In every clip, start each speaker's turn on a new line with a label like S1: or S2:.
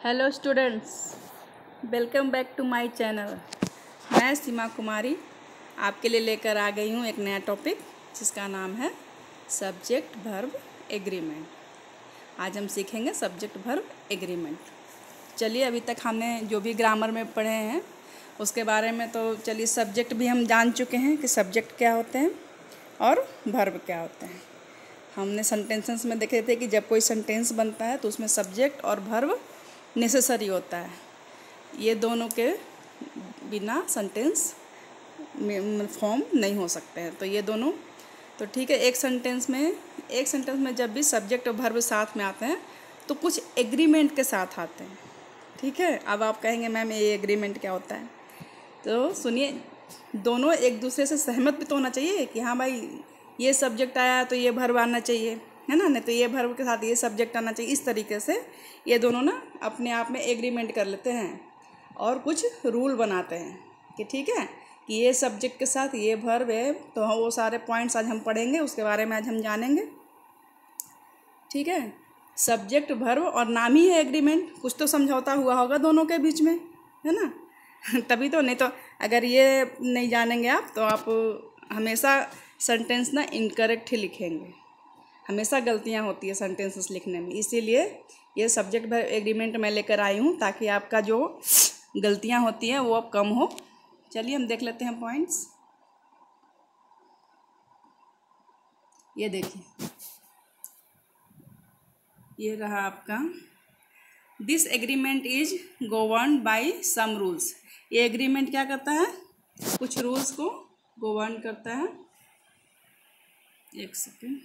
S1: Hello students, welcome back to my channel. मैं सीमा कुमारी आपके लिए लेकर आ गई हूँ एक नया टॉपिक जिसका नाम है सब्जेक्ट वर्ब एग्रीमेंट। आज हम सीखेंगे सब्जेक्ट वर्ब एग्रीमेंट। चलिए, अभी तक हमने जो भी ग्रामर में पढ़े हैं उसके बारे में तो चलिए, सब्जेक्ट भी हम जान चुके हैं कि सब्जेक्ट क्या होते हैं और वर्ब क्या होते हैं। हमने सेंटेंसेस में देखे थे कि जब कोई सेंटेंस बनता है तो उसमें सब्जेक्ट और वर्ब नेसेसरी होता है। ये दोनों के बिना सेंटेंस फॉर्म नहीं हो सकते हैं। तो ये दोनों तो ठीक है। एक सेंटेंस में जब भी सब्जेक्ट और वर्ब साथ में आते हैं तो कुछ एग्रीमेंट के साथ आते हैं। ठीक है। अब आप कहेंगे मैम ये एग्रीमेंट क्या होता है, तो सुनिए, दोनों एक दूसरे से सहमत भी तो होना चाहिए कि हाँ भाई, ये सब्जेक्ट आया तो ये वर्ब आना चाहिए, है ना। नहीं तो ये वर्ब के साथ ये सब्जेक्ट आना चाहिए। इस तरीके से ये दोनों ना अपने आप में एग्रीमेंट कर लेते हैं और कुछ रूल बनाते हैं कि ठीक है कि ये सब्जेक्ट के साथ ये वर्ब है। तो वो सारे पॉइंट्स आज हम पढ़ेंगे, उसके बारे में आज हम जानेंगे। ठीक है। सब्जेक्ट वर्ब और नाम ही है एग्रीमेंट। कुछ तो समझौता हुआ होगा दोनों के बीच में, है ना। तभी तो, नहीं तो अगर ये नहीं जानेंगे आप तो आप हमेशा सेंटेंस ना इनकरेक्ट ही लिखेंगे। हमेशा गलतियां होती है सेंटेंसेस लिखने में। इसीलिए ये सब्जेक्ट वर्ब एग्रीमेंट मैं लेकर आई हूँ ताकि आपका जो गलतियां होती हैं वो अब कम हो। चलिए हम देख लेते हैं पॉइंट्स। ये देखिए, ये रहा आपका। This agreement is governed by some rules. ये एग्रीमेंट क्या करता है, कुछ रूल्स को गवर्न करता है। एक सेकेंड,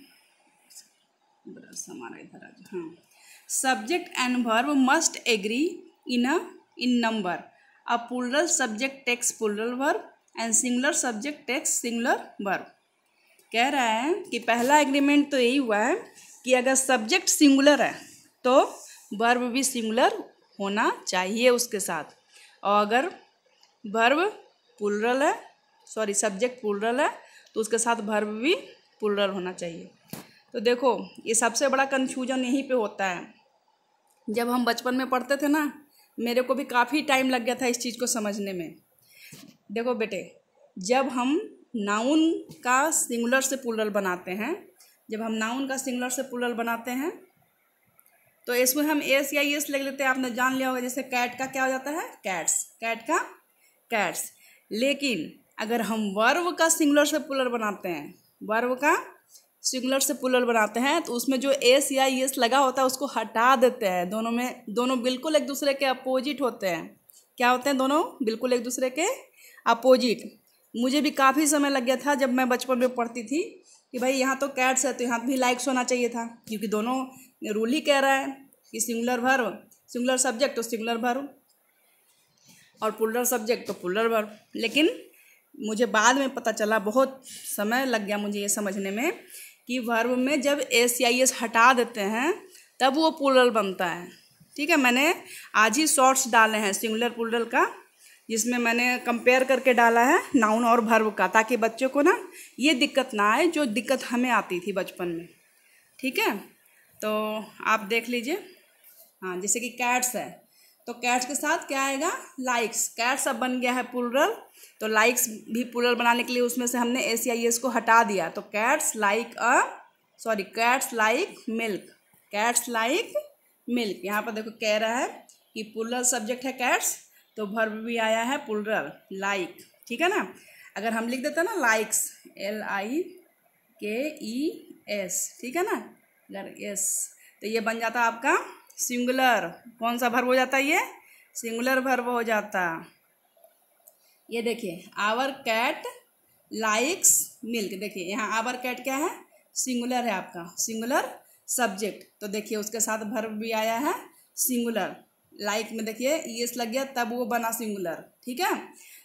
S1: ब्रश हमारा इधर आ जाए। हाँ, subject and verb must agree in number. A plural subject takes plural verb and singular subject takes singular verb. कह रहा है कि पहला एग्रीमेंट तो यही हुआ है कि अगर सब्जेक्ट सिंगुलर है तो वर्ब भी सिंगुलर होना चाहिए उसके साथ, और अगर वर्ब प्लूरल है, सब्जेक्ट प्लूरल है तो उसके साथ वर्ब भी प्लूरल होना चाहिए। तो देखो, ये सबसे बड़ा कन्फ्यूजन यहीं पे होता है। जब हम बचपन में पढ़ते थे ना, मेरे को भी काफ़ी टाइम लग गया था इस चीज़ को समझने में। देखो बेटे, जब हम नाउन का सिंगुलर से प्लूरल बनाते हैं, तो इसमें हम एस या एस लिख लेते हैं। आपने जान लिया होगा, जैसे कैट का क्या हो जाता है, कैट्स, कैट का कैट्स। लेकिन अगर हम वर्ब का सिंगुलर से प्लूरल बनाते हैं तो उसमें जो एस या एस लगा होता है उसको हटा देते हैं। दोनों बिल्कुल एक दूसरे के अपोजिट होते हैं। क्या होते हैं, दोनों बिल्कुल एक दूसरे के अपोजिट। मुझे भी काफ़ी समय लग गया था जब मैं बचपन में पढ़ती थी कि भाई यहाँ तो कैट्स है तो यहाँ भी लाइक्स होना चाहिए था, क्योंकि दोनों रूल ही कह रहा है कि सिंगुलर सब्जेक्ट तो सिंगुलर वर्ब और प्लूरल सब्जेक्ट तो प्लूरल वर्ब। लेकिन मुझे बाद में पता चला, बहुत समय लग गया मुझे ये समझने में, कि वर्ब में जब एस या एस हटा देते हैं तब वो प्लूरल बनता है। ठीक है। मैंने आज ही शॉर्ट्स डाले हैं सिंगुलर प्लूरल का, जिसमें मैंने कंपेयर करके डाला है नाउन और वर्ब का, ताकि बच्चों को ना ये दिक्कत ना आए जो दिक्कत हमें आती थी बचपन में। ठीक है। तो आप देख लीजिए। हाँ, जैसे कि कैट्स है तो कैट्स के साथ क्या आएगा, लाइक्स। कैट्स अब बन गया है प्लूरल, तो लाइक्स भी प्लूरल बनाने के लिए उसमें से हमने एस या एस को हटा दिया। तो कैट्स लाइक मिल्क। यहाँ पर देखो कह रहा है कि प्लूरल सब्जेक्ट है कैट्स, तो वर्ब भी आया है प्लूरल, लाइक। ठीक है ना। अगर हम लिख देते ना लाइक्स, LIKES, ठीक है ना, अगर यस, तो ये बन जाता आपका सिंगुलर। कौन सा वर्ब हो जाता है, ये सिंगुलर वर्ब हो जाता। ये देखिए, आवर कैट लाइक्स मिल्क। देखिए यहाँ आवर कैट क्या है, सिंगुलर है आपका, सिंगुलर सब्जेक्ट। तो देखिए उसके साथ वर्ब भी आया है सिंगुलर। लाइक में देखिए एस लग गया तब वो बना सिंगुलर। ठीक है।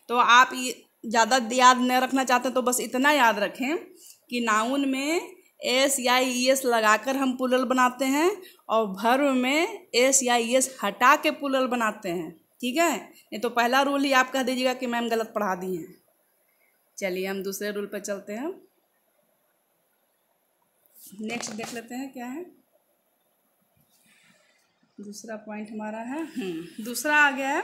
S1: तो आप ये ज़्यादा याद न रखना चाहते तो बस इतना याद रखें कि नाउन में एस या एस लगाकर हम प्लूरल बनाते हैं और वर्ब में एस या एस हटा के प्लूरल बनाते हैं। ठीक है। नहीं तो पहला रूल ही आप कह दीजिएगा कि मैम गलत पढ़ा दी हैं। चलिए हम दूसरे रूल पर चलते हैं। नेक्स्ट देख लेते हैं क्या है। दूसरा पॉइंट हमारा है दूसरा आ गया है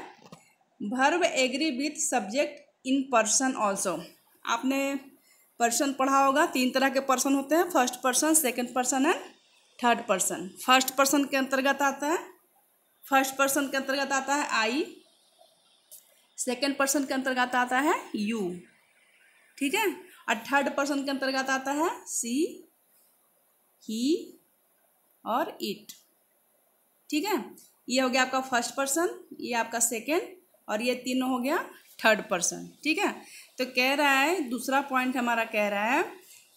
S1: verb agree with subject in person also. आपने पर्सन पढ़ा होगा, 3 तरह के पर्सन होते हैं, first person, second person and third person. First person के अंतर्गत आता है आई, सेकंड पर्सन के अंतर्गत आता है यू, ठीक है, और थर्ड पर्सन के अंतर्गत आता है सी, ही और इट, ठीक है। ये हो गया आपका फर्स्ट पर्सन, ये आपका सेकंड, और ये तीनों हो गया थर्ड पर्सन, ठीक है। तो कह रहा है, दूसरा पॉइंट हमारा कह रहा है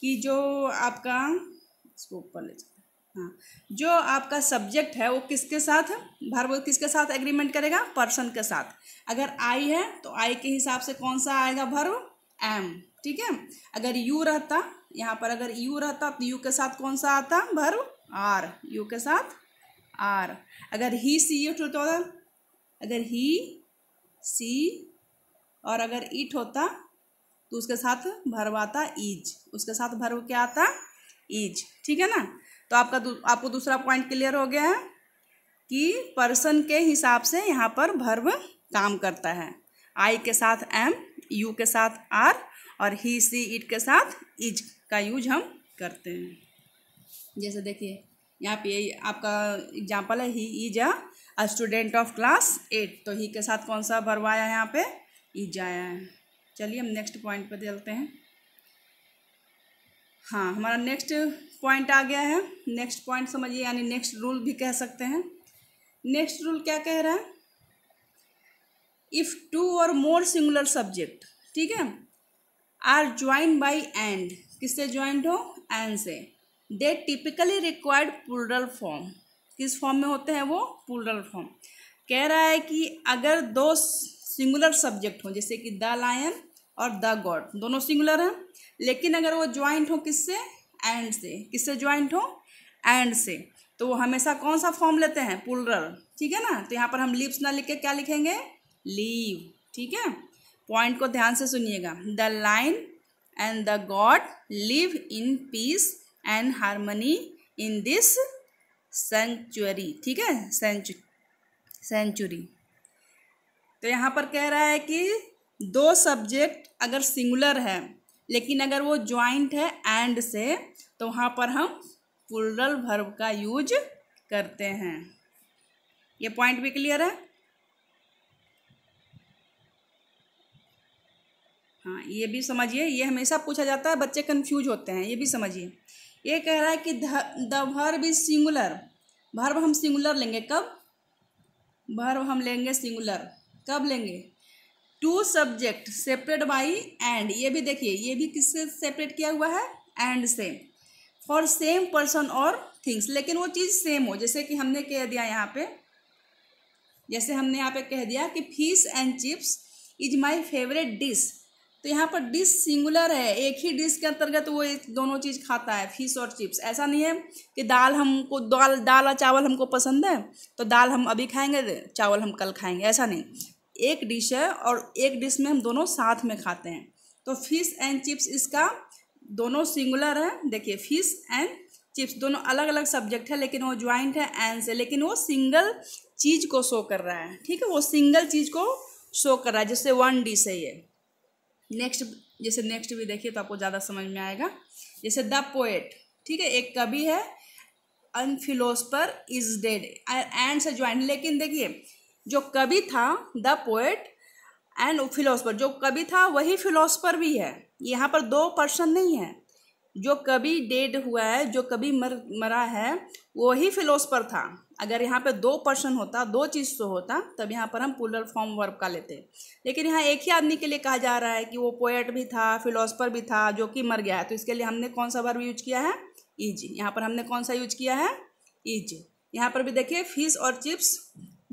S1: कि जो आपका, इसको ऊपर ले जाओ, हाँ, जो आपका सब्जेक्ट है वो किसके साथ, वर्ब किसके साथ एग्रीमेंट करेगा, पर्सन के साथ। अगर आई है तो आई के हिसाब से कौन सा आएगा वर्ब, एम, ठीक है। अगर यू रहता, यहाँ पर अगर यू रहता तो यू के साथ कौन सा आता वर्ब, आर, यू के साथ आर। अगर ही सी इट होता, अगर ही सी और अगर इट होता तो उसके साथ वर्ब आता इज, उसके साथ वर्ब क्या आता इज, ठीक है ना। तो आपको दूसरा पॉइंट क्लियर हो गया है कि पर्सन के हिसाब से यहाँ पर वर्ब काम करता है। आई के साथ एम, यू के साथ आर और ही सी इट के साथ इज का यूज हम करते हैं। जैसे देखिए यहाँ पे आपका एग्जाम्पल है, he is a student of class 8, तो ही के साथ कौन सा वर्ब आया है, यहाँ पे इज आया है। चलिए हम नेक्स्ट पॉइंट पे चलते हैं। हाँ, हमारा नेक्स्ट पॉइंट आ गया है। नेक्स्ट पॉइंट समझिए, यानी नेक्स्ट रूल भी कह सकते हैं। नेक्स्ट रूल क्या कह रहा है, इफ़ 2 और मोर सिंगुलर सब्जेक्ट, ठीक है, आर ज्वाइंड बाई एंड, किससे ज्वाइंट हो, एंड से, they typically required plural form, किस फॉर्म में होते हैं वो, प्लूरल फॉर्म। कह रहा है कि अगर 2 सिंगुलर सब्जेक्ट हो, जैसे कि द लायन और द गॉड, दोनों सिंगुलर हैं, लेकिन अगर वो ज्वाइंट हो किससे, एंड से, किससे ज्वाइंट हो, एंड से, तो वो हमेशा कौन सा फॉर्म लेते हैं, प्लूरल, ठीक है ना। तो यहाँ पर हम लिव्स ना लिख के क्या लिखेंगे, लीव, ठीक है। पॉइंट को ध्यान से सुनिएगा, the lion and the god live in peace and harmony in this century, ठीक है, सेंचुरी। तो यहाँ पर कह रहा है कि 2 सब्जेक्ट अगर सिंगुलर है लेकिन अगर वो ज्वाइंट है एंड से, तो वहाँ पर हम प्लूरल वर्ब का यूज करते हैं। ये पॉइंट भी क्लियर है। हाँ, ये भी समझिए, ये हमेशा पूछा जाता है, बच्चे कंफ्यूज होते हैं, ये भी समझिए। ये कह रहा है कि the verb is singular, verb हम सिंगुलर लेंगे कब, वर्ब हम लेंगे सिंगुलर कब लेंगे, 2 सब्जेक्ट सेपरेट बाई एंड, ये भी देखिए, ये भी किससे सेपरेट किया हुआ है, एंड से, फॉर सेम पर्सन और थिंग्स, लेकिन वो चीज़ सेम हो। जैसे कि हमने कह दिया यहाँ पे, जैसे हमने यहाँ पे कह दिया कि fish and chips is my favourite dish, तो यहाँ पर डिश सिंगुलर है, एक ही डिश के अंतर्गत वो दोनों चीज़ खाता है, फिश और चिप्स। ऐसा नहीं है कि दाल और चावल हमको पसंद है तो दाल हम अभी खाएंगे, चावल हम कल खाएंगे, ऐसा नहीं। एक डिश है और एक डिश में हम दोनों साथ में खाते हैं। तो फिश एंड चिप्स इसका दोनों सिंगुलर है। देखिए, फिश एंड चिप्स दोनों अलग अलग सब्जेक्ट है, लेकिन वो ज्वाइंट है एंड से, लेकिन वो सिंगल चीज़ को शो कर रहा है, ठीक है, वो सिंगल चीज़ को शो कर रहा है, जैसे 1 डिश है ये। नेक्स्ट भी देखिए तो आपको ज़्यादा समझ में आएगा। जैसे द पोएट, ठीक है, एक कवि है, and philosopher is dead, and से ज्वाइंट, लेकिन देखिए जो कवि था द पोएट एंड फिलोसफर, जो कवि था वही फिलोसफर भी है, यहाँ पर 2 पर्सन नहीं है। जो कवि डेड हुआ है, जो कवि मरा है, वही फिलोसफर था। अगर यहाँ पे 2 पर्सन होता, 2 चीज़ से होता, तब यहाँ पर हम प्लूरल फॉर्म वर्ब का लेते। लेकिन यहाँ एक ही आदमी के लिए कहा जा रहा है कि वो पोएट भी था, फिलोसफर भी था, जो कि मर गया है, तो इसके लिए हमने कौन सा वर्ब यूज किया है, इज। यहाँ पर हमने कौन सा यूज किया है, इज। यहाँ पर भी देखिए, फिश और चिप्स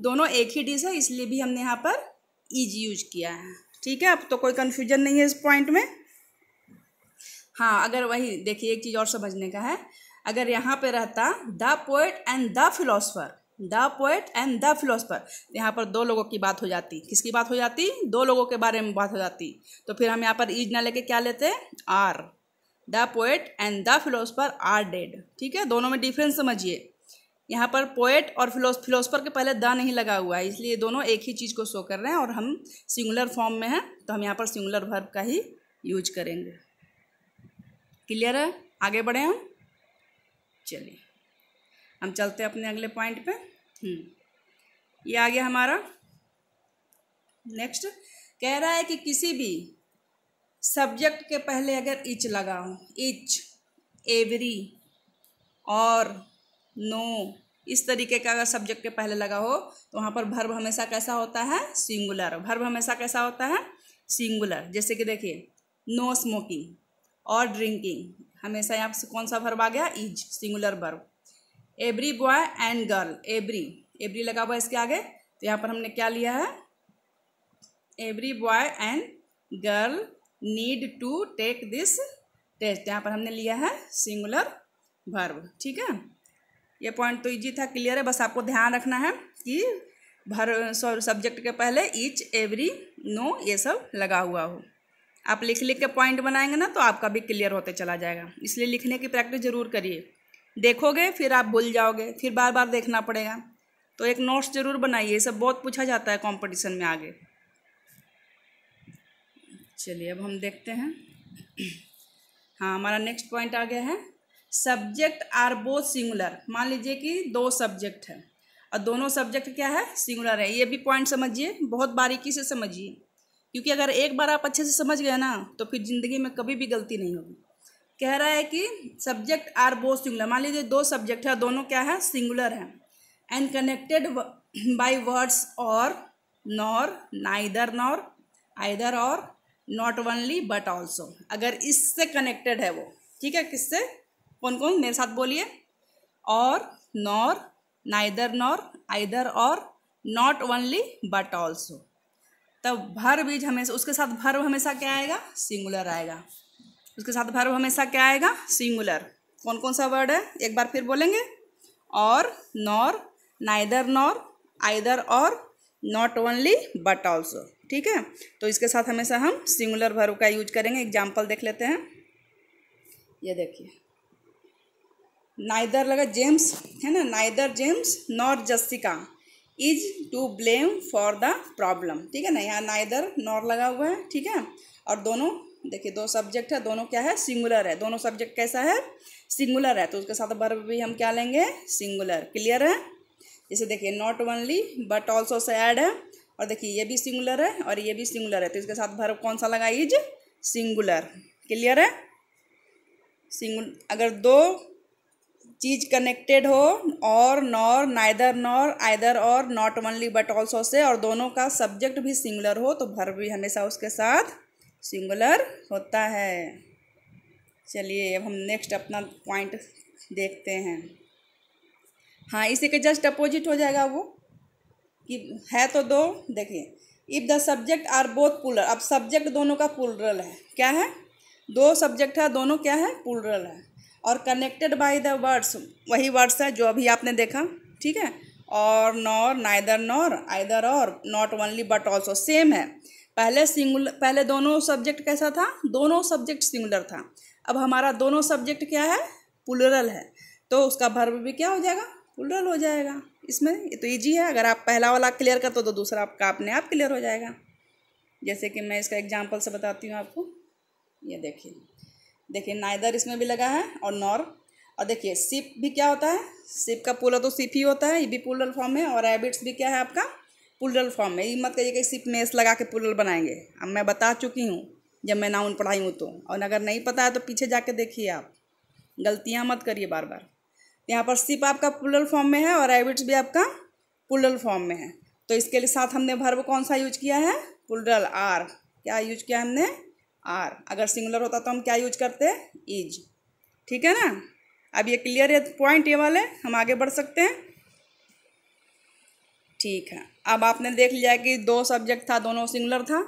S1: दोनों एक ही डिश है, इसलिए भी हमने यहाँ पर इज यूज किया है, ठीक है। अब तो कोई कन्फ्यूजन नहीं है इस पॉइंट में। हाँ, अगर वही देखिए, एक चीज़ और समझने का है, अगर यहाँ पे रहता the poet and the philosopher, the poet and the philosopher, तो यहाँ पर 2 लोगों की बात हो जाती। किसकी बात हो जाती, 2 लोगों के बारे में बात हो जाती। तो फिर हम यहाँ पर इज ना लेके क्या लेते, are, the poet and the philosopher are dead, ठीक है। दोनों में डिफरेंस समझिए। यहाँ पर पोएट और फिलोसफर के पहले द नहीं लगा हुआ है, इसलिए दोनों एक ही चीज़ को शो कर रहे हैं और हम सिंगुलर फॉर्म में हैं तो हम यहाँ पर सिंगुलर वर्ब का ही यूज करेंगे। क्लियर है? आगे बढ़े हम। चलिए हम चलते हैं अपने अगले पॉइंट पे। ये आ गया हमारा नेक्स्ट। कह रहा है कि किसी भी सब्जेक्ट के पहले अगर इच लगा हो, इच, एवरी और नो, इस तरीके का अगर सब्जेक्ट के पहले लगा हो तो वहाँ पर वर्ब हमेशा कैसा होता है? सिंगुलर। वर्ब हमेशा कैसा होता है? सिंगुलर। जैसे कि देखिए नो स्मोकिंग और ड्रिंकिंग, हमेशा यहाँ से कौन सा वर्ब आ गया? Is, singular verb. Every boy and girl, every लगा हुआ इसके आगे, तो यहाँ पर हमने क्या लिया है? Every boy and girl need to take this test, यहाँ पर हमने लिया है सिंगुलर वर्ब। ठीक है, ये पॉइंट तो इजी था, क्लियर है। बस आपको ध्यान रखना है कि सब्जेक्ट के पहले ईच, एवरी, नो ये सब लगा हुआ हो। आप लिख लिख के पॉइंट बनाएंगे ना तो आपका भी क्लियर होते चला जाएगा, इसलिए लिखने की प्रैक्टिस जरूर करिए। देखोगे फिर आप भूल जाओगे, फिर बार बार देखना पड़ेगा, तो एक नोट्स जरूर बनाइए, ये सब बहुत पूछा जाता है कंपटीशन में आगे। चलिए अब हम देखते हैं। हाँ, हमारा नेक्स्ट पॉइंट आ गया है, सब्जेक्ट आर बोथ सिंगुलर। मान लीजिए कि दो सब्जेक्ट है और दोनों सब्जेक्ट क्या है? सिंगुलर है। ये भी पॉइंट समझिए, बहुत बारीकी से समझिए, क्योंकि अगर एक बार आप अच्छे से समझ गए ना तो फिर ज़िंदगी में कभी भी गलती नहीं होगी। कह रहा है कि सब्जेक्ट आर बोथ सिंगुलर। मान लीजिए दो सब्जेक्ट है, दोनों क्या है? सिंगुलर है। एंड कनेक्टेड बाय वर्ड्स और नॉर, नाइदर नॉर, आइदर और, नॉट ओनली बट ऑल्सो। अगर इससे कनेक्टेड है वो, ठीक है, किससे? कौन कौन मेरे साथ बोलिए? और, नॉर, नाइदर नॉर, आइदर और, नॉट ओनली बट ऑल्सो। तब वर्ब इज हमेशा, उसके साथ वर्ब हमेशा क्या आएगा? सिंगुलर आएगा। उसके साथ वर्ब हमेशा क्या आएगा? सिंगुलर। कौन कौन सा वर्ड है एक बार फिर बोलेंगे? और, नॉर, नाइदर नॉर, आइदर और, नॉट ओनली बट ऑल्सो। ठीक है, तो इसके साथ हमेशा हम सिंगुलर वर्ब का यूज करेंगे। एग्जाम्पल देख लेते हैं। ये देखिए, नाइदर लगा जेम्स, है ना, neither James nor Jessica is to blame for the problem. ठीक है ना, यहाँ नाइदर नॉर लगा हुआ है। ठीक है, और दोनों देखिए दो सब्जेक्ट है, दोनों क्या है? सिंगुलर है। दोनों सब्जेक्ट कैसा है? सिंगुलर है, तो उसके साथ वर्ब भी हम क्या लेंगे? सिंगुलर। क्लियर है? जैसे देखिए not only but also say add है, और देखिए ये भी सिंगुलर है और ये भी सिंगुलर है, तो इसके साथ वर्ब कौन सा लगा? Is, singular. क्लियर है? अगर दो चीज कनेक्टेड हो और, नॉर, नाइदर नॉर, आइदर और, not only but also say, और दोनों का सब्जेक्ट भी सिंगुलर हो तो वर्ब भी हमेशा उसके साथ सिंगुलर होता है। चलिए अब हम नेक्स्ट अपना पॉइंट देखते हैं। हाँ, इसी के जस्ट अपोजिट हो जाएगा वो, कि है तो दो। देखिए if the subject are both plural, अब सब्जेक्ट दोनों का प्लूरल है। क्या है? दो सब्जेक्ट है, दोनों क्या है? प्लूरल है। और कनेक्टेड बाय द वर्ड्स, वही वर्ड्स है जो अभी आपने देखा। ठीक है, और, नॉर, नाइदर नॉर, आइदर और, not only but also, same है। पहले दोनों सब्जेक्ट कैसा था? दोनों सब्जेक्ट सिंगुलर था। अब हमारा दोनों सब्जेक्ट क्या है? प्लूरल है, तो उसका वर्ब भी क्या हो जाएगा? प्लूरल हो जाएगा। इसमें ये तो इजी है, अगर आप पहला वाला क्लियर करते हो तो दूसरा आपका अपने आप क्लियर हो जाएगा। जैसे कि मैं इसका एग्जांपल से बताती हूँ आपको। ये देखिए नाइदर इसमें भी लगा है और नॉर, और देखिए सिप भी क्या होता है? सिप का प्लूरल तो सिप ही होता है, ये भी प्लूरल फॉर्म है। और रैबिट्स भी क्या है आपका? प्लूरल फॉर्म है। ये मत कहिए कि सिप में एस लगा के प्लूरल बनाएंगे, अब मैं बता चुकी हूँ जब मैं नाउन पढ़ाई हूँ तो। और अगर नहीं पता है तो पीछे जाके देखिए, आप गलतियाँ मत करिए बार बार। यहाँ पर सिप आपका प्लूरल फॉर्म में है और रैबिट्स भी आपका प्लूरल फॉर्म में है, तो इसके साथ हमने वर्ब कौन सा यूज किया है? Plural, are. क्या यूज किया हमने? आर। अगर सिंगुलर होता तो हम क्या यूज करते? इज। ठीक है ना? अब ये क्लियर है पॉइंट ये वाले, हम आगे बढ़ सकते हैं। ठीक है, अब आपने देख लिया कि दो सब्जेक्ट था, दोनों सिंगुलर था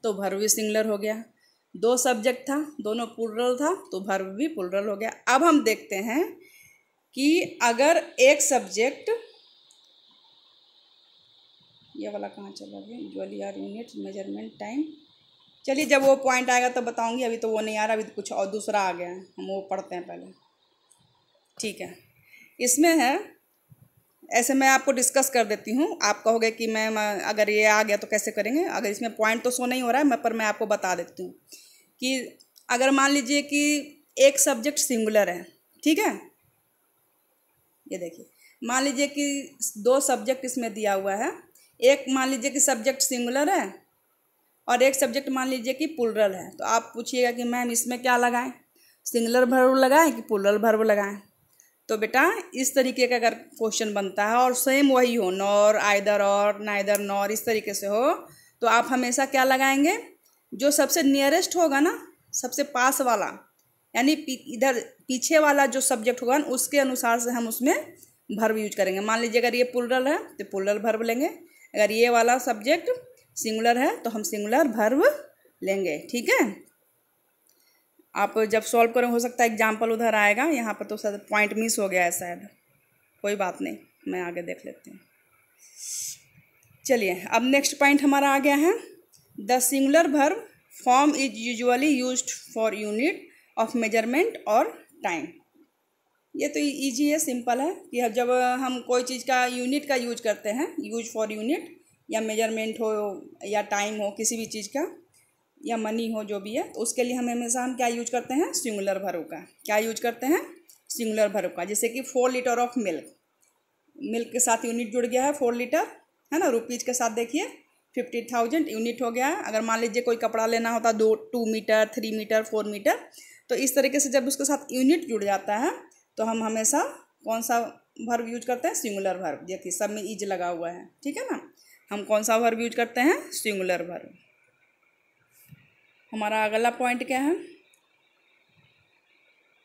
S1: तो वर्ब भी सिंगुलर हो गया। दो सब्जेक्ट था, दोनों प्लूरल था तो वर्ब भी प्लूरल हो गया। अब हम देखते हैं कि अगर एक सब्जेक्ट, ये वाला कहाँ चला गया? Usually are unit measurement time. चलिए जब वो पॉइंट आएगा तो बताऊंगी, अभी तो वो नहीं आ रहा, अभी तो कुछ और दूसरा आ गया है, हम वो पढ़ते हैं पहले। ठीक है, इसमें है ऐसे मैं आपको डिस्कस कर देती हूँ। आप कहोगे कि मैम अगर ये आ गया तो कैसे करेंगे, अगर इसमें पॉइंट तो शो नहीं हो रहा है पर मैं आपको बता देती हूँ कि अगर मान लीजिए कि एक सब्जेक्ट सिंगुलर है, ठीक है, ये देखिए, मान लीजिए कि दो सब्जेक्ट इसमें दिया हुआ है। एक मान लीजिए कि सब्जेक्ट सिंगुलर है और एक सब्जेक्ट मान लीजिए कि प्लूरल है। तो आप पूछिएगा कि मैम इसमें क्या लगाएं, सिंगुलर वर्ब लगाएं कि प्लूरल वर्ब लगाएं। तो बेटा इस तरीके का अगर क्वेश्चन बनता है और सेम वही हो, नॉर, आइदर और, नाइदर नॉर, इस तरीके से हो, तो आप हमेशा क्या लगाएंगे, जो सबसे नियरेस्ट होगा ना, सबसे पास वाला, यानी इधर पीछे वाला जो सब्जेक्ट होगा ना, उसके अनुसार से हम उसमें वर्ब यूज करेंगे। मान लीजिए अगर ये प्लूरल है तो प्लूरल वर्ब लेंगे, अगर ये वाला सब्जेक्ट सिंगुलर है तो हम सिंगुलर वर्ब लेंगे, ठीक है। आप जब सॉल्व करें हो सकता है एग्जाम्पल उधर आएगा, यहाँ पर तो शायद पॉइंट मिस हो गया है शायद, कोई बात नहीं, मैं आगे देख लेती हूँ। चलिए अब नेक्स्ट पॉइंट हमारा आ गया है, the singular verb form is usually used for unit of measurement और टाइम। ये तो इजी है, सिंपल है कि जब हम कोई चीज़ का यूनिट का यूज करते हैं, यूज फॉर यूनिट, या मेजरमेंट हो या टाइम हो, किसी भी चीज़ का, या मनी हो, जो भी है, तो उसके लिए हम हमेशा हम क्या यूज करते हैं, सिंगुलर वर्ब का। क्या यूज करते हैं, सिंगुलर वर्ब का। जैसे कि 4 लीटर ऑफ मिल्क, मिल्क के साथ यूनिट जुड़ गया है 4 लीटर, है ना, रुपीज के साथ देखिए 50,000 यूनिट हो गया है। अगर मान लीजिए कोई कपड़ा लेना होता 2 मीटर, 3 मीटर, 4 मीटर, तो इस तरीके से जब उसके साथ यूनिट जुड़ जाता है तो हम हमेशा कौन सा वर्ब यूज करते हैं, सिंगुलर वर्ब। देखिए सब में इज लगा हुआ है, ठीक है ना, हम कौन सा वर्ब यूज करते हैं, सिंगुलर वर्ब। हमारा अगला पॉइंट क्या है,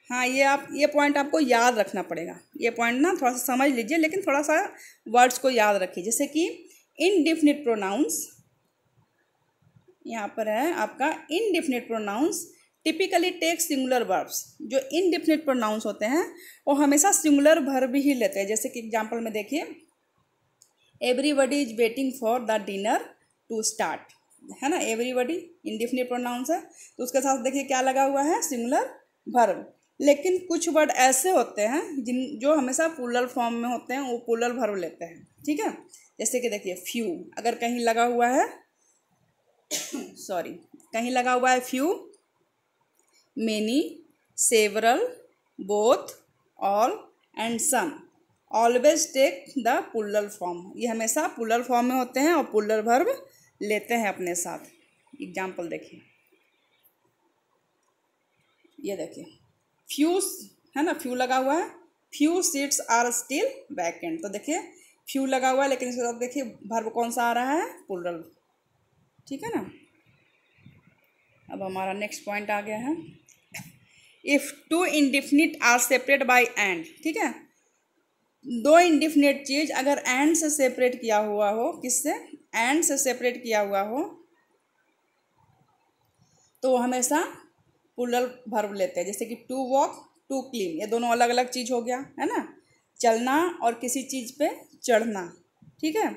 S1: हाँ ये पॉइंट आपको याद रखना पड़ेगा। ये पॉइंट ना थोड़ा सा समझ लीजिए, लेकिन थोड़ा सा वर्ड्स को याद रखिए। जैसे कि इनडिफिनिट प्रोनाउंस, यहाँ पर है आपका indefinite pronouns typically take singular verbs. जो इनडिफिनिट प्रोनाउंस होते हैं वो हमेशा सिंगुलर वर्ब ही लेते हैं। जैसे कि एग्जाम्पल में देखिए, everybody is waiting for the dinner to start, है ना, एवरीबडी इंडिफिनिट प्रोनाउंस है, तो उसके साथ देखिए क्या लगा हुआ है, सिंगुलर वर्ब। लेकिन कुछ वर्ड ऐसे होते हैं जो हमेशा प्लूरल फॉर्म में होते हैं, वो प्लूरल वर्ब लेते हैं, ठीक है। जैसे कि देखिए फ्यू, अगर कहीं लगा हुआ है सॉरी, कहीं लगा हुआ है few, many, several, both, all and some, always take the plural form. ये हमेशा प्लूरल फॉर्म में होते हैं और प्लूरल वर्ब लेते हैं अपने साथ। एग्जाम्पल देखिए, ये देखिए फ्यू, है ना, फ्यू लगा हुआ है, few seats are still vacant. तो देखिए फ्यू लगा हुआ है, लेकिन इसके साथ देखिए वर्ब कौन सा आ रहा है, प्लूरल, ठीक है ना। अब हमारा नेक्स्ट पॉइंट आ गया है, if two indefinite are separate by and, ठीक है, दो इंडिफिनिट चीज अगर एंड से सेपरेट किया हुआ हो, किससे, एंड से सेपरेट किया हुआ हो, तो हमेशा प्लूरल वर्ब लेते हैं। जैसे कि टू वॉक, टू क्लीन, ये दोनों अलग अलग चीज़ हो गया, है ना, चलना और किसी चीज़ पे चढ़ना, ठीक है।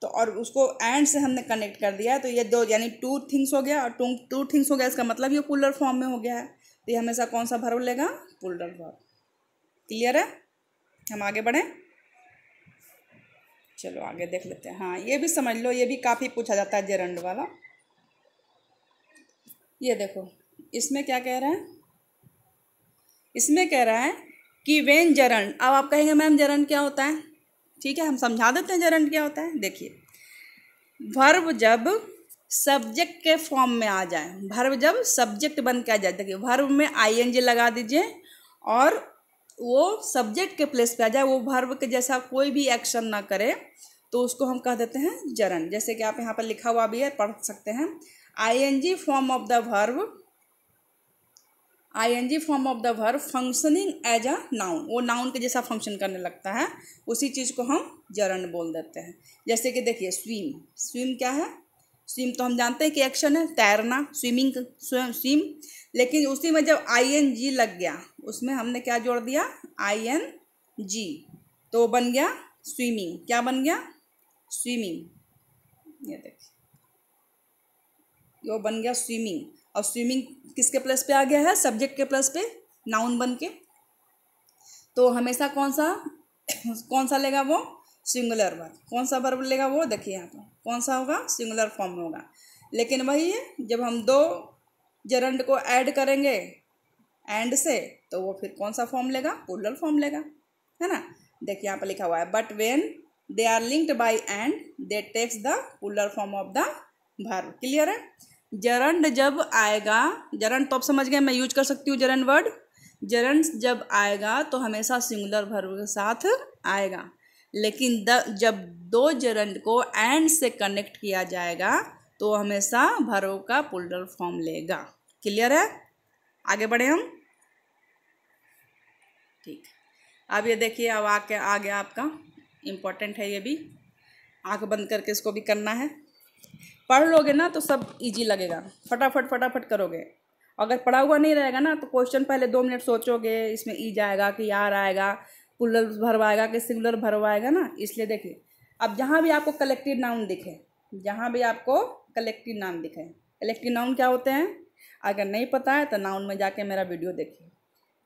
S1: तो और उसको एंड से हमने कनेक्ट कर दिया है, तो ये दो यानी टू थिंग्स हो गया, और टू थिंग्स हो गया, इसका मतलब ये प्लूरल फॉर्म में हो गया है। तो ये हमेशा कौन सा वर्ब लेगा, प्लूरल वर्ब। क्लियर है, हम आगे बढ़ें, चलो आगे देख लेते हैं। हाँ ये भी समझ लो, ये भी काफ़ी पूछा जाता है जेरंड वाला। ये देखो इसमें क्या कह रहा है, इसमें कह रहा है कि वेन जरंड। अब आप कहेंगे मैम जरंड क्या होता है, ठीक है हम समझा देते हैं जरंड क्या होता है। देखिए वर्ब जब सब्जेक्ट के फॉर्म में आ जाए, वर्ब जब सब्जेक्ट बन के आ जाए, देखिए वर्ब में आईएनजी लगा दीजिए और वो सब्जेक्ट के प्लेस पे आ जाए, वो वर्ब के जैसा कोई भी एक्शन ना करे, तो उसको हम कह देते हैं जरंड। जैसे कि आप यहाँ पर लिखा हुआ भी है, पढ़ सकते हैं, ING form of the verb, ING form of the verb functioning as a noun, वो नाउन के जैसा फंक्शन करने लगता है, उसी चीज़ को हम जरंड बोल देते हैं। जैसे कि देखिए स्विम, स्विम क्या है, स्विम तो हम जानते हैं कि एक्शन है, तैरना, स्विमिंग, स्विम, लेकिन उसी में जब आईएनजी लग गया, उसमें हमने क्या जोड़ दिया, आईएनजी, तो बन गया स्विमिंग। क्या बन गया, स्विमिंग। ये देखिए वो बन गया स्विमिंग, और स्विमिंग किसके प्लस पे आ गया है, सब्जेक्ट के प्लस पे, नाउन बन के। तो हमेशा कौन सा कौन सा लेगा वो, सिंगुलर वर्ब। कौन सा वर्ब लेगा वो, देखिए यहाँ पर कौन सा होगा, सिंगुलर फॉर्म में होगा। लेकिन वही है, जब हम दो जरंड को ऐड करेंगे एंड से, तो वो फिर कौन सा फॉर्म लेगा, प्लूरल फॉर्म लेगा, है ना। देखिए यहाँ पर लिखा हुआ है, but when they are linked by and they takes the plural form of the verb. Clear है। जरंड जब आएगा, जरंड तो आप समझ गए, मैं यूज कर सकती हूँ जरंड वर्ड। जरंड जब आएगा तो हमेशा सिंगुलर वर्ब के साथ आएगा, लेकिन जब दो जरंड को एंड से कनेक्ट किया जाएगा तो हमेशा वर्ब का प्लूरल फॉर्म लेगा। क्लियर है। आगे बढ़े हम। ठीक, अब ये देखिए, अब आगे आपका इम्पोर्टेंट है, ये भी आँख बंद करके इसको भी करना है। पढ़ लोगे ना तो सब इजी लगेगा, फटाफट फटाफट करोगे। अगर पढ़ा हुआ नहीं रहेगा ना तो क्वेश्चन पहले 2 मिनट सोचोगे, इसमें ई जाएगा कि यार आएगा, प्लूरल वर्ब आएगा कि सिंगुलर वर्ब आएगा ना। इसलिए देखिए, अब जहाँ भी आपको कलेक्टिव नाउन दिखे, जहाँ भी आपको कलेक्टिव नाउन दिखे, कलेक्टिव नाउन क्या होते हैं, अगर नहीं पता है तो नाउन में जाके मेरा वीडियो देखिए।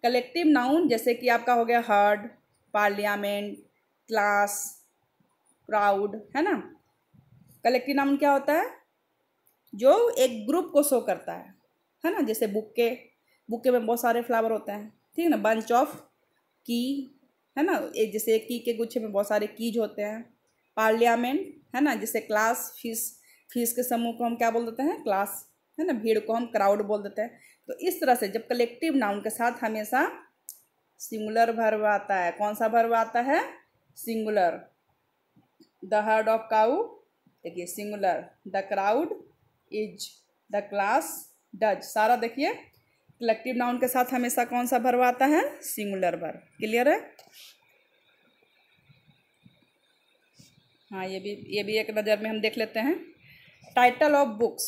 S1: कलेक्टिव नाउन जैसे कि आपका हो गया हर्ड, पार्लियामेंट, क्लास, क्राउड, है ना। कलेक्टिव नाउन क्या होता है, जो एक ग्रुप को शो करता है ना। जैसे बुक्के, बुक्के में बहुत सारे फ्लावर होते हैं, ठीक है ना। बंच ऑफ की, है ना, एक जैसे एक की के गुच्छे में बहुत सारे कीज होते हैं। पार्लियामेंट, है ना, जैसे क्लास, फीस के समूह को हम क्या बोल देते हैं, क्लास, है ना। भीड़ को हम क्राउड बोल देते हैं। तो इस तरह से जब कलेक्टिव नाउन के साथ हमेशा सिंगुलर वर्ब आता है, कौन सा वर्ब आता है, सिंगुलर। द हर्ड ऑफ काऊ, देखिए singular. The crowd is, the class does, सारा देखिए कलेक्टिव नाउन के साथ हमेशा कौन सा वर्ब आता है, सिंगुलर वर्ब। क्लियर है। हाँ, ये भी एक नज़र में हम देख लेते हैं। Title of books,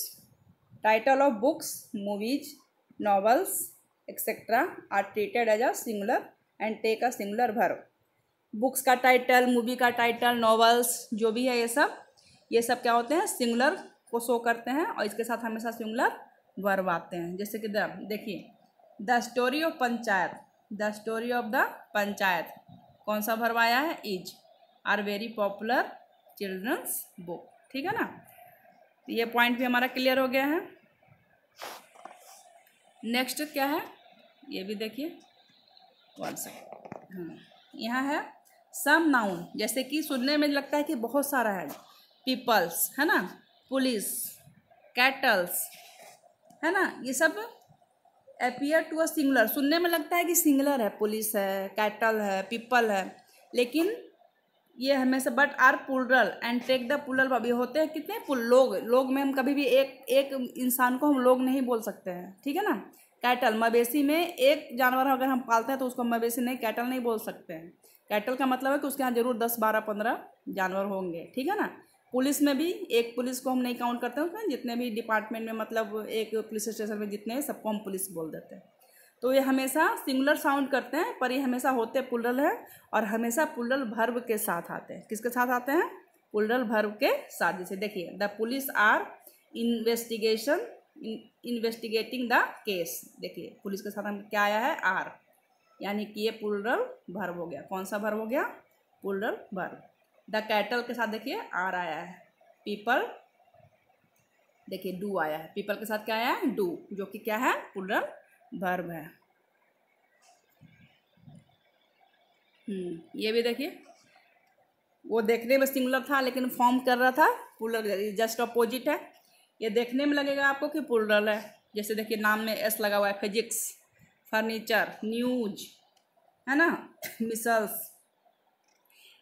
S1: title of books, movies, novels etcetera are treated as a singular and take a singular verb. Books का टाइटल, मूवी का टाइटल, नॉवेल्स जो भी है, ये सब क्या होते हैं, सिंगुलर को शो करते हैं और इसके साथ हमेशा सिंगुलर वर्ब आते हैं। जैसे कि देखिए, the story of panchayat, the story of the panchayat, कौन सा वर्ब आया है, is, are very popular children's book. ठीक है ना। तो ये पॉइंट भी हमारा क्लियर हो गया है। नेक्स्ट क्या है, ये भी देखिए, वन सेकेंड। हाँ, यहाँ है सम नाउन, जैसे कि सुनने में लगता है कि बहुत सारा है, पीपल्स, है ना, पुलिस, कैटल्स, है ना, ये सब अपीयर टू अ सिंगुलर, सुनने में लगता है कि सिंगुलर है, पुलिस है, कैटल है, पीपल है, लेकिन ये हमेशा but are plural and take the plural verb. ये होते हैं कितने, लोग, लोग में हम कभी भी एक इंसान को हम लोग नहीं बोल सकते हैं, ठीक है ना। कैटल, मवेशी में एक जानवर अगर हम पालते हैं तो उसको मवेशी नहीं, कैटल नहीं बोल सकते हैं। कैटल का मतलब है कि उसके यहाँ जरूर 10, 12, 15 जानवर होंगे, ठीक है ना। पुलिस में भी एक पुलिस को हम नहीं काउंट करते हैं, जितने भी डिपार्टमेंट में, मतलब एक पुलिस स्टेशन में जितने, सबको हम पुलिस बोल देते हैं। तो ये हमेशा सिंगुलर साउंड करते हैं, पर ये हमेशा होते प्लूरल है और हमेशा प्लूरल वर्ब के साथ आते हैं। किसके साथ आते हैं, प्लूरल वर्ब के साथ। जैसे देखिए, the police are investigating the case, देखिए पुलिस के साथ हम क्या आया है, आर, यानी कि ये प्लूरल वर्ब हो गया। कौन सा वर्ब हो गया, प्लूरल वर्ब। द कैटल के साथ देखिए आर आया है। पीपल, देखिए डू आया है, पीपल के साथ क्या आया है, डू, जो कि क्या है, प्लूरल वर्ब है। ये भी देखिए, वो देखने में सिंगुलर था लेकिन फॉर्म कर रहा था प्लूरल, जस्ट अपोजिट है। ये देखने में लगेगा आपको कि प्लूरल है। जैसे देखिए, नाम में एस लगा हुआ है, फिजिक्स, फर्नीचर, न्यूज, है ना, मिसल्स,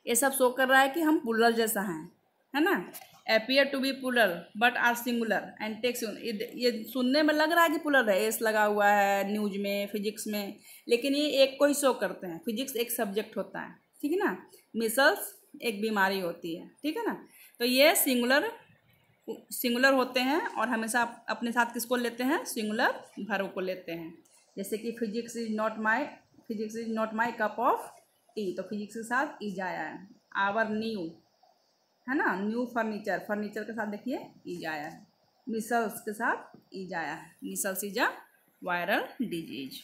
S1: ये सब शो कर रहा है कि हम प्लूरल जैसा हैं, है ना। Appear to be plural but are singular and takes, ये सुनने में लग रहा है कि प्लूरल है, एस लगा हुआ है न्यूज में, फिजिक्स में, लेकिन ये एक को ही शो करते हैं। फिजिक्स एक सब्जेक्ट होता है, ठीक है ना। मिसल्स एक बीमारी होती है, ठीक है ना। तो ये सिंगुलर होते हैं और हमेशा अपने साथ किसको लेते हैं, सिंगुलर वर्ब को लेते हैं। जैसे कि physics is not my cup of T, तो फिजिक्स के साथ इज आया है। आवर न्यू, है ना, न्यू फर्नीचर, फर्नीचर के साथ देखिए इज आया है। मिसल्स के साथ इज आया है, micelles is a viral disease.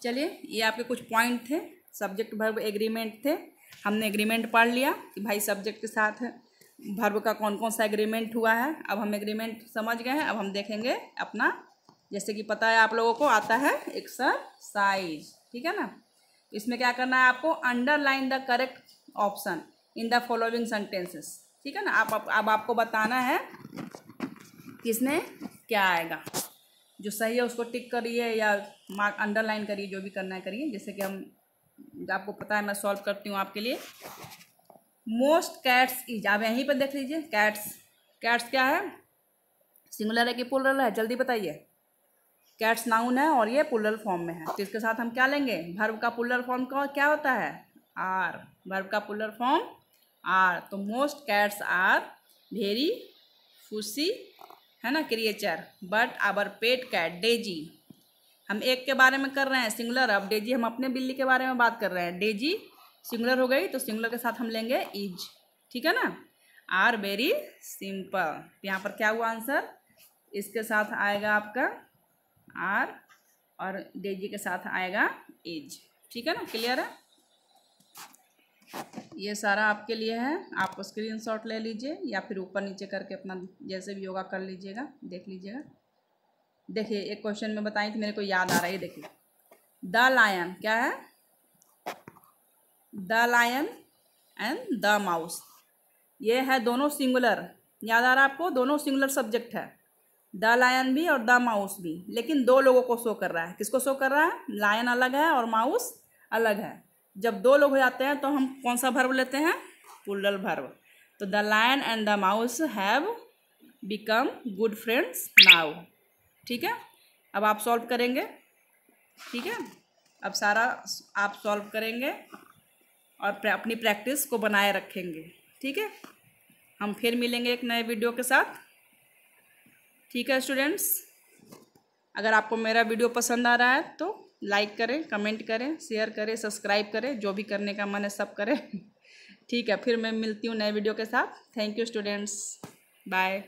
S1: चलिए, ये आपके कुछ पॉइंट थे सब्जेक्ट वर्ब एग्रीमेंट थे। हमने एग्रीमेंट पढ़ लिया कि भाई सब्जेक्ट के साथ वर्ब का कौन कौन सा एग्रीमेंट हुआ है। अब हम एग्रीमेंट समझ गए हैं। अब हम देखेंगे अपना, जैसे कि पता है आप लोगों को आता है एक्सरसाइज, ठीक है ना। इसमें क्या करना है आपको, underline the correct option in the following sentences, ठीक है ना। अब आपको बताना है किसने क्या आएगा, जो सही है उसको टिक करिए या मार्क अंडरलाइन करिए, जो भी करना है करिए। जैसे कि हम, आपको पता है मैं सॉल्व करती हूँ आपके लिए। मोस्ट कैट्स इज, आप यहीं पर देख लीजिए कैट्स। कैट्स क्या है, सिंगुलर है कि प्लूरल है, जल्दी बताइए। कैट्स नाउन है और ये प्लूरल फॉर्म में है, तो इसके साथ हम क्या लेंगे, वर्ब का प्लूरल फॉर्म का क्या होता है, आर। वर्ब का प्लूरल फॉर्म आर। तो most cats are very fussy, है ना, creature, but our pet cat Daisy. हम एक के बारे में कर रहे हैं सिंगुलर, अब डेजी हम अपने बिल्ली के बारे में बात कर रहे हैं। डेजी सिंगुलर हो गई, तो सिंगुलर के साथ हम लेंगे इज, ठीक है ना। आर वेरी सिंपल, यहाँ पर क्या हुआ आंसर, इसके साथ आएगा आपका आर और डेजी के साथ आएगा इज, ठीक है ना, क्लियर है। ये सारा आपके लिए है, आप स्क्रीनशॉट ले लीजिए या फिर ऊपर नीचे करके अपना जैसे भी योगा कर लीजिएगा, देख लीजिएगा। देखिए एक क्वेश्चन में बताई थी, मेरे को याद आ रहा है, देखिए द लायन क्या है, the lion and the mouse, ये है दोनों सिंगुलर, याद आ रहा है आपको, दोनों सिंगुलर सब्जेक्ट है, द लायन भी और द माउस भी, लेकिन दो लोगों को शो कर रहा है। किसको शो कर रहा है, लायन अलग है और माउस अलग है। जब दो लोग हो जाते हैं तो हम कौन सा वर्ब लेते हैं, प्लूरल वर्ब। तो the lion and the mouse have become good friends now, ठीक है। अब आप सॉल्व करेंगे, ठीक है, अब सारा आप सॉल्व करेंगे और अपनी प्रैक्टिस को बनाए रखेंगे, ठीक है। हम फिर मिलेंगे एक नए वीडियो के साथ, ठीक है स्टूडेंट्स। अगर आपको मेरा वीडियो पसंद आ रहा है तो लाइक करें, कमेंट करें, शेयर करें, सब्सक्राइब करें, जो भी करने का मन है सब करें, ठीक है। फिर मैं मिलती हूँ नए वीडियो के साथ। Thank you students, bye.